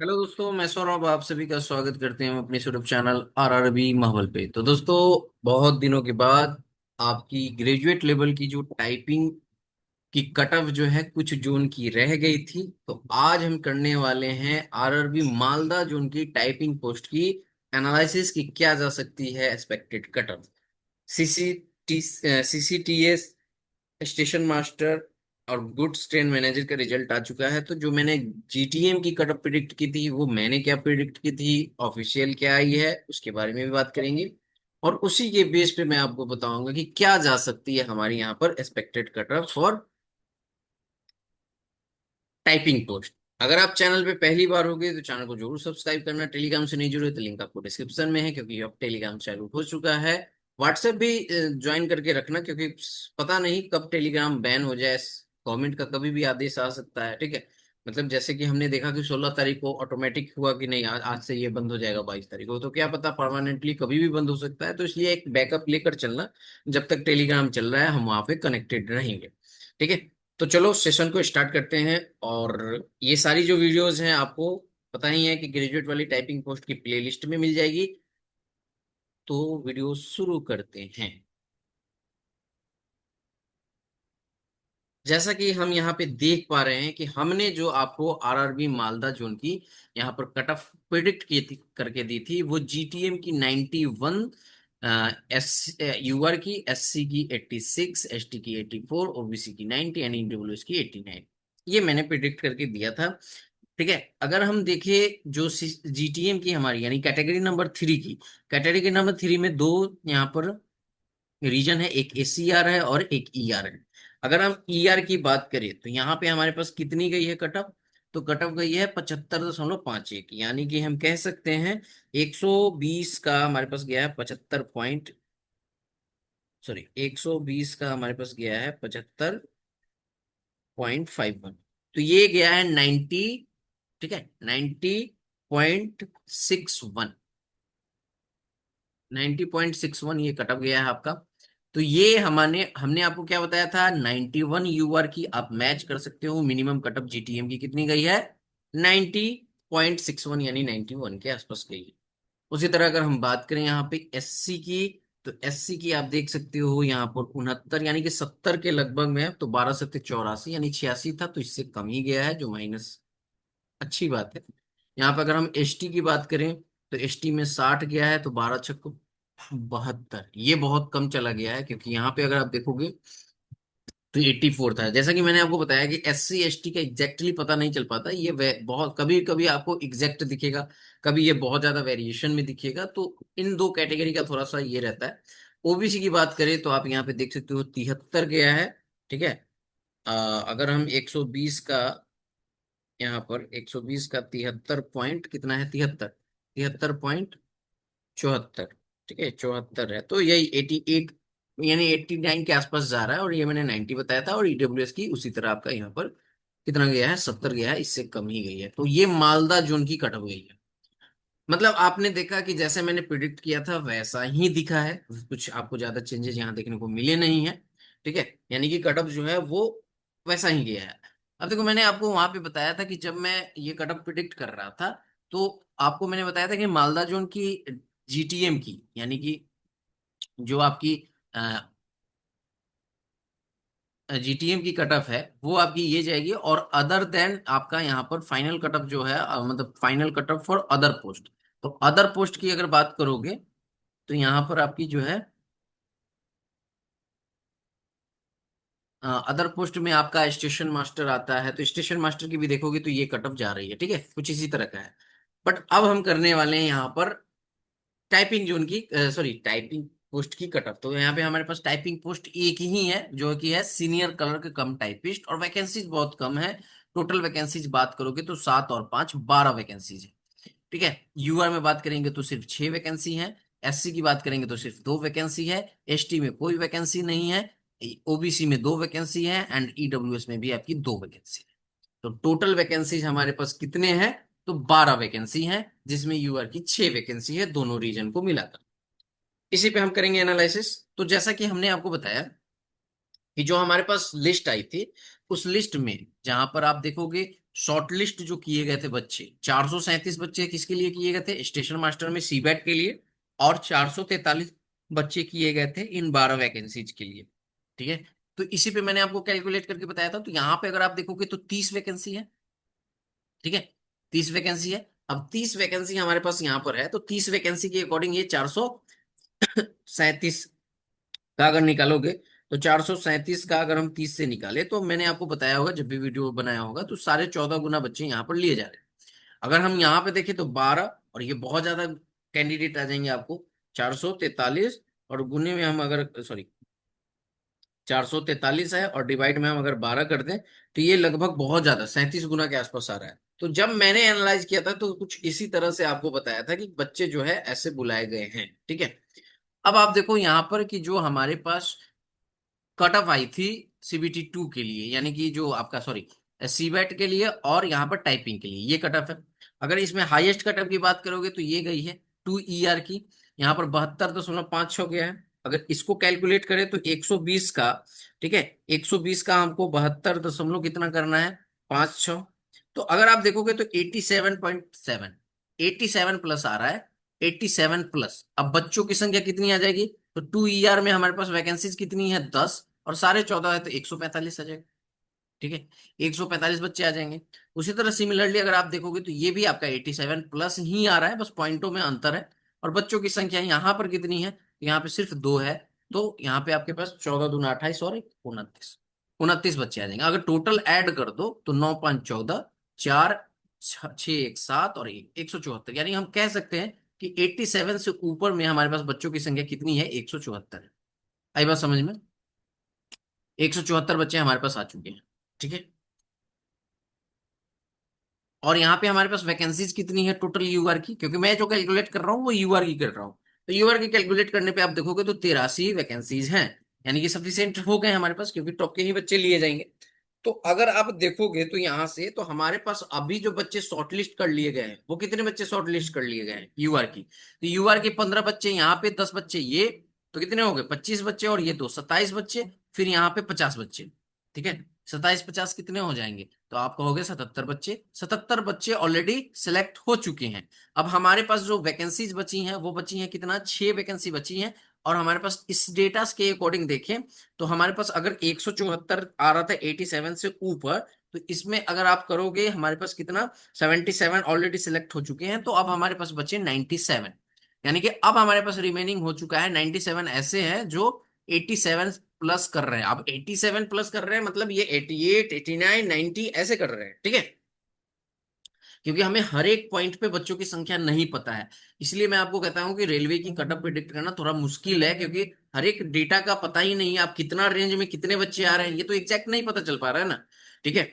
Hello दोस्तों, मैं सौरभ आप सभी का स्वागत करते हैं हम अपने यूट्यूब चैनल आरआरबी माहौल पे। तो दोस्तों, बहुत दिनों के बाद आपकी ग्रेजुएट लेवल की जो टाइपिंग की कट ऑफ जो है कुछ जोन की रह गई थी, तो आज हम करने वाले हैं आरआरबी मालदा जोन की टाइपिंग पोस्ट की एनालिसिस की क्या जा सकती है expected cut off. CCTS, station master और गुड्स ट्रेन मैनेजर का रिजल्ट आ चुका है। तो जो मैंने जीटीएम की कट ऑफ प्रिडिक्ट की थी, वो मैंने क्या प्रिडिक्ट की थी, ऑफिशियल क्या आई है, उसके बारे में भी बात करेंगे। और उसी के बेस पे मैं आपको बताऊंगा कि क्या जा सकती है हमारी यहाँ पर expected cut of for typing post. अगर आप चैनल पे पहली बार होगे तो चैनल को जरूर सब्सक्राइब करना। टेलीग्राम से नहीं जुड़े तो लिंक आपको डिस्क्रिप्शन में है, क्योंकि अब टेलीग्राम चालू हो चुका है। व्हाट्सएप भी ज्वाइन करके रखना, क्योंकि पता नहीं कब टेलीग्राम बैन हो जाए। गवर्नमेंट का कभी भी आदेश आ सकता है, ठीक है। मतलब जैसे कि हमने देखा कि 16 तारीख को ऑटोमेटिक हुआ कि नहीं, आज से ये बंद हो जाएगा 22 तारीख को, तो क्या पता परमानेंटली कभी भी बंद हो सकता है। तो इसलिए एक बैकअप लेकर चलना। जब तक टेलीग्राम चल रहा है हम वहां पे कनेक्टेड रहेंगे, ठीक है। तो चलो सेशन को स्टार्ट करते हैं। और ये सारी जो वीडियोस हैं आपको पता ही है कि ग्रेजुएट वाली टाइपिंग पोस्ट की प्लेलिस्ट में मिल जाएगी। तो वीडियो शुरू करते हैं। जैसा कि हम यहाँ पे देख पा रहे हैं कि हमने जो आपको आरआरबी मालदा जोन की यहाँ पर कट ऑफ प्रिडिक्ट की थी, करके दी थी, वो जीटीएम की 91, एस यूआर की, एससी की 86, एसटी की 84, ओबीसी की 90 एंड ईडब्ल्यूएस की 89। ये मैंने प्रिडिक्ट करके दिया था, ठीक है। अगर हम देखें जो जीटीएम की हमारी यानी कैटेगरी नंबर 3 में दो यहाँ पर रीजन है, एक एसीआर है और एक ईआर है। अगर हम ईआर की बात करें तो यहाँ पे हमारे पास कितनी गई है कट ऑफ, तो कट ऑफ गई है 75.51, यानी कि हम कह सकते हैं 120 का हमारे पास गया है 75 पॉइंट, सॉरी 120 का हमारे पास गया है 75.51। तो ये गया है 90, ठीक है, 90.61, 90.61 ये कट ऑफ गया है आपका। तो ये हमने हमने आपको क्या बताया था, 91 यूआर की आप मैच कर सकते हो। मिनिमम कट ऑफ जीटीएम की कितनी गई है, 90.61, यानी 91 के आसपास गई है। उसी तरह अगर हम बात करें यहाँ पे एससी की, तो एससी की आप देख सकते हो यहाँ पर 69, यानी कि 70 के लगभग में है। तो 12 से 84 यानी 86 था, तो इससे कम ही गया है, जो माइनस अच्छी बात है। यहाँ पे अगर हम एसटी की बात करें तो एसटी में 60 गया है, तो 12 छक्को 72, ये बहुत कम चला गया है। क्योंकि यहाँ पे अगर आप देखोगे तो 84 था। जैसा कि मैंने आपको बताया कि एस सी एस टी का एग्जैक्टली पता नहीं चल पाता, ये बहुत कभी कभी आपको एग्जैक्ट दिखेगा, कभी ये बहुत ज्यादा वेरिएशन में दिखेगा। तो इन दो कैटेगरी का थोड़ा सा ये रहता है। ओबीसी की बात करें तो आप यहाँ पे देख सकते हो 73 गया है, ठीक है। अगर हम 120 का, यहाँ पर 120 का 73 पॉइंट कितना है, 73, 73.74, ठीक है, 74 है। तो यही 88 यानी 89 के आसपास जा रहा है। और ये मैंने 90 बताया था। और ईडब्ल्यूएस की उसी तरह आपका यहाँ पर कितना गया है, 70 गया है, इससे कम ही गई है। तो ये मालदा जोन की कट ऑफ गई है। मतलब आपने देखा कि जैसे मैंने प्रिडिक्ट किया था वैसा ही दिखा है, कुछ आपको ज्यादा चेंजेस यहाँ देखने को मिले नहीं है, ठीक है। यानी कि कट ऑफ जो है वो वैसा ही गया है। अब देखो, मैंने आपको वहां पे बताया था कि जब मैं ये कट ऑफ प्रिडिक्ट कर रहा था, तो आपको मैंने बताया था कि मालदा जोन की जीटीएम की, यानी कि जो आपकी जीटीएम की कट ऑफ है, वो आपकी ये जाएगी। और अदर देन आपका यहाँ पर फाइनल कट ऑफ जो है, मतलब final cut off for other post. तो अदर पोस्ट की अगर बात करोगे तो यहाँ पर आपकी जो है अदर पोस्ट में आपका स्टेशन मास्टर आता है। तो स्टेशन मास्टर की भी देखोगे तो ये कट ऑफ जा रही है, ठीक है, कुछ इसी तरह का है। बट अब हम करने वाले हैं यहाँ पर टाइपिंग जोन की, सॉरी टाइपिंग पोस्ट की कट ऑफ। तो यहाँ पे हमारे पास टाइपिंग पोस्ट एक ही है, जो कि है सीनियर क्लर्क कम टाइपिस्ट, और वैकेंसीज बहुत कम है। टोटल वैकेंसीज बात करोगे तो 7 और 5 12 वैकेंसीज है, ठीक है। यूआर में बात करेंगे तो सिर्फ 6 वैकेंसी है। एससी की बात करेंगे तो सिर्फ 2 वैकेंसी है। एसटी में कोई वैकेंसी नहीं है। ओबीसी में 2 वैकेंसी है एंड ईडब्ल्यूएस में भी आपकी 2 वैकेंसी है। तो टोटल वैकेंसीज हमारे पास कितने हैं, तो 12 वैकेंसी हैं, जिसमें यूआर की 6 वैकेंसी है, दोनों रीजन को मिलाकर। इसी पे हम करेंगे एनालिसिस। तो जैसा कि हमने आपको बताया कि जो हमारे पास लिस्ट आई थी, उस लिस्ट में जहां पर आप देखोगे शॉर्ट लिस्ट जो किए गए थे बच्चे, 437 बच्चे किसके लिए किए गए थे, स्टेशन मास्टर में सीबैट के लिए, और 443 बच्चे किए गए थे इन 12 वैकेंसीज के लिए। ठीक है, तो इसी पे मैंने आपको कैलकुलेट करके बताया था। तो यहाँ पे अगर आप देखोगे तो 30 वैकेंसी है। ठीक है, 30 वैकेंसी है। अब 30 वैकेंसी हमारे पास यहाँ पर है, तो 30 वैकेंसी के अकॉर्डिंग ये 437 का अगर निकालोगे, तो 437 का अगर हम 30 से निकाले, तो मैंने आपको बताया होगा जब भी वीडियो बनाया होगा, तो 14.5 गुना बच्चे यहाँ पर लिए जा रहे हैं। अगर हम यहाँ पे देखें तो 12, और ये बहुत ज्यादा कैंडिडेट आ जाएंगे आपको, 443, और गुने में हम अगर सॉरी 443 है और डिवाइड में हम अगर 12 कर दें, तो ये लगभग बहुत ज्यादा 37 गुना के आसपास आ रहा है। तो जब मैंने एनालाइज किया था तो कुछ इसी तरह से आपको बताया था कि बच्चे जो है ऐसे बुलाए गए हैं। ठीक है, अब आप देखो यहाँ पर कि जो हमारे पास कट ऑफ आई थी CBT 2 के लिए, यानी कि जो आपका सॉरी सीबैट के लिए और यहाँ पर टाइपिंग के लिए, ये कट ऑफ है। अगर इसमें हाईएस्ट कट ऑफ की बात करोगे तो ये गई है 2 ER की, यहाँ पर 72.56 गया है। अगर इसको कैलकुलेट करें तो 120 का, ठीक है, 120 का हमको 72 कितना करना है, 5 6। तो अगर आप देखोगे तो 87.7, 87 प्लस आ रहा है, 87 प्लस। अब बच्चों की संख्या कितनी आ जाएगी, तो 2 ER में हमारे पास वैकेंसीज कितनी है, 10, और 14.5 है तो 145 आ जाएगा। ठीक है, 145 बच्चे आ जाएंगे। उसी तरह सिमिलरली अगर आप देखोगे तो ये भी आपका 87 प्लस ही आ रहा है, बस पॉइंटों में अंतर है। और बच्चों की संख्या यहाँ पर कितनी है, यहाँ पे सिर्फ 2 है। तो यहाँ पे आपके पास 14 दूना 28 और 29, 29 बच्चे आ जाएंगे। अगर टोटल ऐड कर दो तो 9 5 14, 4 6 1 7 और 174, यानी हम कह सकते हैं कि 87 से ऊपर में हमारे पास बच्चों की संख्या कितनी है, 174 है। आई बात समझ में, 174 बच्चे हमारे पास आ चुके हैं। ठीक है, और यहाँ पे हमारे पास वैकेंसीज कितनी है टोटल यूआर की, क्योंकि मैं जो कैलकुलेट कर रहा हूँ वो यूआर की कर रहा हूँ। तो यूआर की कैलकुलेट करने पे आप देखोगे तो 83 वैकेंसीज हैं, यानी कि सफिशियंट हो गए हमारे पास, क्योंकि टॉप के ही बच्चे लिए जाएंगे। तो अगर आप देखोगे तो यहाँ से तो हमारे पास अभी जो बच्चे शॉर्टलिस्ट कर लिए गए हैं, वो कितने बच्चे शॉर्टलिस्ट कर लिए गए हैं यूआर की, तो यूआर के 15 बच्चे, यहाँ पे 10 बच्चे ये, तो कितने हो गए, 25 बच्चे, और ये दो 27 बच्चे, फिर यहाँ पे 50 बच्चे। ठीक है, 27 50 कितने हो जाएंगे, तो आप कहोगे 77 बच्चे। 77 बच्चे ऑलरेडी सिलेक्ट हो चुके हैं। अब हमारे पास जो वैकेंसीज बची हैं वो बची हैं कितना, 6 वैकेंसी बची हैं। और हमारे पास इस डेटा के अकॉर्डिंग देखें तो हमारे पास अगर 174 आ रहा था 87 से ऊपर, तो इसमें अगर आप करोगे हमारे पास कितना, 77 ऑलरेडी सिलेक्ट हो चुके हैं, तो अब हमारे पास बचे 97। यानी कि अब हमारे पास रिमेनिंग हो चुका है 97 ऐसे हैं जो 87 प्लस कर रहे हैं। अब 87 प्लस कर रहे हैं मतलब ये 88 89 90 ऐसे कर रहे हैं। ठीक है, क्योंकि हमें हर एक पॉइंट पे बच्चों की संख्या नहीं पता है। इसलिए मैं आपको कहता हूं कि रेलवे की कटअप प्रिडिक्ट करना थोड़ा मुश्किल है, क्योंकि हर एक डेटा का पता ही नहीं है, आप कितना रेंज में कितने बच्चे आ रहे हैं ये तो एग्जैक्ट नहीं पता चल पा रहा है ना। ठीक है,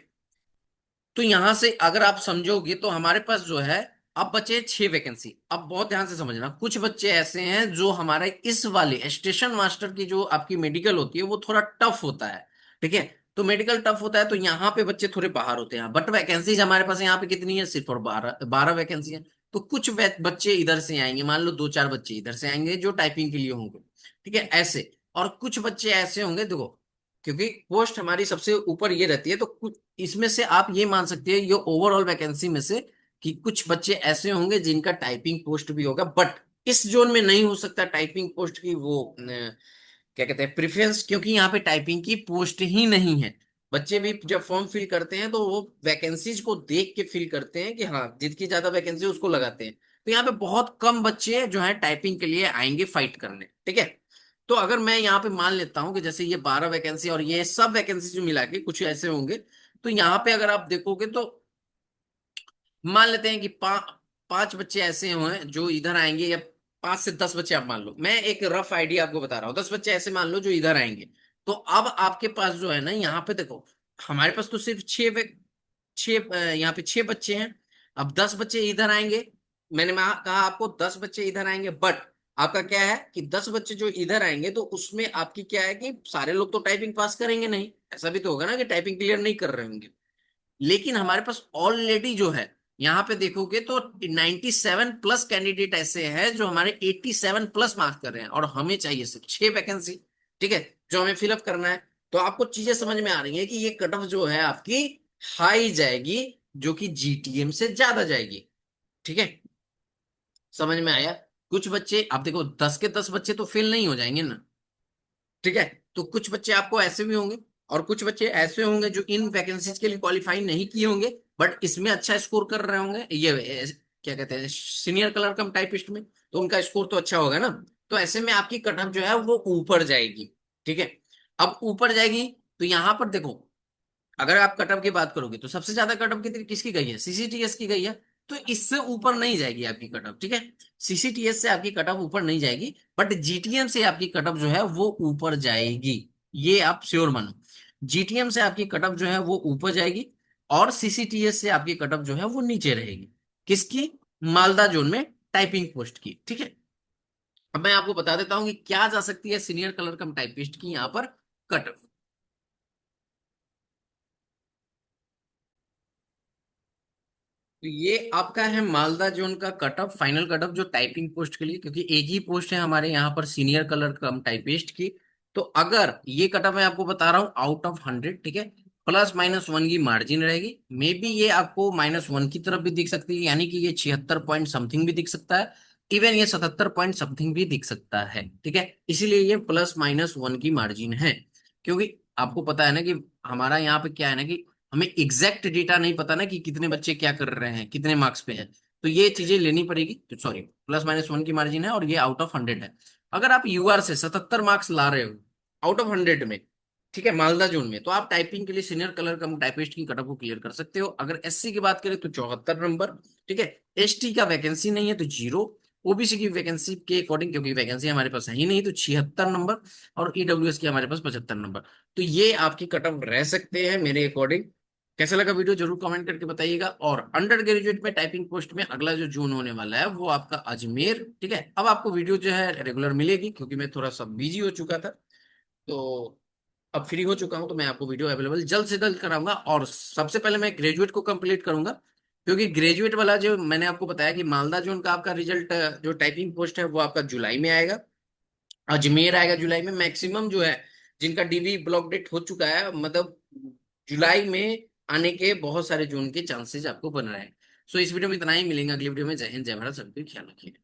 तो यहां से अगर आप समझोगे तो हमारे पास जो है अब बचे 6 वैकेंसी। अब बहुत ध्यान से समझना, कुछ बच्चे ऐसे हैं जो हमारे इस वाले स्टेशन मास्टर की जो आपकी मेडिकल होती है वो थोड़ा टफ होता है। ठीक है, तो मेडिकल टफ होता है तो यहाँ पे बच्चे थोड़े बाहर होते हैं, बट वैकेंसीज हमारे पास यहाँ पे कितनी है, सिर्फ और 12 12 वैकेंसी है। तो कुछ बच्चे इधर से आएंगे, मान लो 2 4 बच्चे इधर से आएंगे जो टाइपिंग के लिए होंगे। ठीक है, ऐसे। और कुछ बच्चे ऐसे होंगे, देखो क्योंकि पोस्ट हमारी सबसे ऊपर ये रहती है, तो कुछ इसमें से आप ये मान सकते हैं ये ओवरऑल वैकेंसी में से कि कुछ बच्चे ऐसे होंगे जिनका टाइपिंग पोस्ट भी होगा, बट इस जोन में नहीं हो सकता टाइपिंग पोस्ट की वो क्या कहते हैं प्रेफरेंस, क्योंकि यहाँ पे टाइपिंग की पोस्ट ही नहीं है। बच्चे भी जब फॉर्म फिल करते हैं तो वो वैकेंसीज को देख के फिल करते हैं कि हाँ जिसकी ज्यादा वैकेंसी उसको लगाते हैं। तो यहाँ पे बहुत कम बच्चे जो है टाइपिंग के लिए आएंगे फाइट करने। ठीक है, तो अगर मैं यहाँ पे मान लेता हूँ कि जैसे ये 12 वैकेंसी और ये सब वैकेंसी जो मिला के कुछ ऐसे होंगे, तो यहाँ पे अगर आप देखोगे तो मान लेते हैं कि 5 बच्चे ऐसे हैं जो इधर आएंगे, या 5 से 10 बच्चे आप मान लो, मैं एक रफ आइडिया आपको बता रहा हूँ, 10 बच्चे ऐसे मान लो जो इधर आएंगे। तो अब आपके पास जो है ना यहाँ पे देखो, हमारे पास तो सिर्फ यहाँ पे 6 बच्चे हैं। अब 10 बच्चे इधर आएंगे, मैंने कहा आपको 10 बच्चे इधर आएंगे, बट आपका क्या है कि 10 बच्चे जो इधर आएंगे तो उसमें आपकी क्या है कि सारे लोग तो टाइपिंग पास करेंगे नहीं, ऐसा भी तो होगा ना कि टाइपिंग क्लियर नहीं कर रहे होंगे। लेकिन हमारे पास ऑलरेडी जो है यहाँ पे देखोगे तो 97 प्लस कैंडिडेट ऐसे हैं जो हमारे 87 प्लस मार्क्स कर रहे हैं, और हमें चाहिए सिर्फ 6 वैकेंसी। ठीक है, जो हमें फिलअप करना है। तो आपको चीजें समझ में आ रही है कि ये कट ऑफ जो है आपकी हाई जाएगी, जो कि जीटीएम से ज्यादा जाएगी। ठीक है, समझ में आया? कुछ बच्चे, आप देखो 10 के 10 बच्चे तो फेल नहीं हो जाएंगे ना। ठीक है, तो कुछ बच्चे आपको ऐसे भी होंगे, और कुछ बच्चे ऐसे होंगे जो इन वैकेंसीज के लिए क्वालिफाई नहीं किए होंगे, बट इसमें अच्छा स्कोर कर रहे होंगे, ये क्या कहते हैं, सीनियर कलर कम टाइपिस्ट में, तो उनका स्कोर तो अच्छा होगा ना। तो ऐसे में आपकी कट ऑफ जो है वो ऊपर जाएगी। ठीक है, अब ऊपर जाएगी, तो यहां पर देखो, अगर आप कटअप की बात करोगे तो सबसे ज्यादा कटअप कितनी किसकी गई है, सीसीटीएस की गई है। तो इससे ऊपर नहीं जाएगी आपकी कटअप। ठीक है, सीसीटीएस से आपकी कटअप ऊपर नहीं जाएगी, बट जीटीएम से आपकी कटअप जो है वो ऊपर जाएगी। ये आप श्योर मानो, जीटीएम से आपकी कटअप जो है वो ऊपर जाएगी, और सीसीटीएस से आपकी कटअप जो है वो नीचे रहेगी। किसकी? मालदा जोन में टाइपिंग पोस्ट की। ठीक है, अब मैं आपको बता देता हूं कि क्या जा सकती है सीनियर कलर कम टाइपिस्ट की यहाँ पर कटअप। तो ये आपका है मालदा जोन का cut off, final cut off जो टाइपिंग पोस्ट के लिए, क्योंकि एक ही पोस्ट है हमारे यहाँ पर सीनियर कलर कम टाइपिस्ट की। तो अगर ये कट ऑफ मैं आपको बता रहा हूँ आउट ऑफ 100, ठीक है, +-1 की मार्जिन रहेगी। मे बी ये आपको -1 की तरफ भी दिख सकती है, यानी कि ये 76 पॉइंट समथिंग भी दिख सकता है, इवन ये 77 पॉइंट समथिंग भी दिख सकता है। ठीक है, इसीलिए ये +-1 की मार्जिन है। क्योंकि आपको पता है ना कि हमारा यहाँ पे क्या है ना कि हमें एग्जैक्ट डेटा नहीं पता ना कि कितने बच्चे क्या कर रहे हैं, कितने मार्क्स पे है। तो ये चीजें लेनी पड़ेगी। तो सॉरी, +-1 की मार्जिन है, और ये आउट ऑफ 100 है। अगर आप यूआर से 77 मार्क्स ला रहे हो आउट ऑफ 100 में, ठीक है, मालदा जोन में, तो आप टाइपिंग के लिए सीनियर कलर कम टाइपिस्ट की कटअप को क्लियर कर सकते हो। अगर एससी की बात करें तो 74 नंबर। ठीक है, एसटी का वैकेंसी नहीं है तो 0, ओबीसी की वैकेंसी के अकॉर्डिंग, क्योंकि वैकेंसी हमारे पास है ही नहीं, तो 76 नंबर, और ईडब्ल्यूएस की हमारे पास 75 नंबर। तो ये आपकी कटअप रह सकते हैं मेरे अकॉर्डिंग। कैसा लगा वीडियो जरूर कमेंट करके बताइएगा। और अंडर ग्रेजुएट में टाइपिंग पोस्ट में अगला जो जोन होने वाला है वो आपका अजमेर। ठीक है, अब आपको वीडियो जो है रेगुलर मिलेगी, क्योंकि मैं थोड़ा सा बिजी हो चुका था, तो अब फ्री हो चुका हूं, तो मैं आपको वीडियो अवेलेबल जल्द से जल्द कराऊंगा। और सबसे पहले मैं ग्रेजुएट को कंप्लीट करूंगा, क्योंकि ग्रेजुएट वाला जो मैंने आपको बताया कि मालदा जोन का आपका रिजल्ट जो टाइपिंग पोस्ट है वो आपका जुलाई में आएगा, अजमेर आएगा जुलाई में। मैक्सिमम जो है जिनका डीवी ब्लॉक डेट हो चुका है, मतलब जुलाई में आने के बहुत सारे जोन के चांसेस आपको बन रहे हैं। सो इस वीडियो में इतना ही, मिलेंगे अगली वीडियो में। जय हिंद, जय भारत, सबको ख्याल रखिए।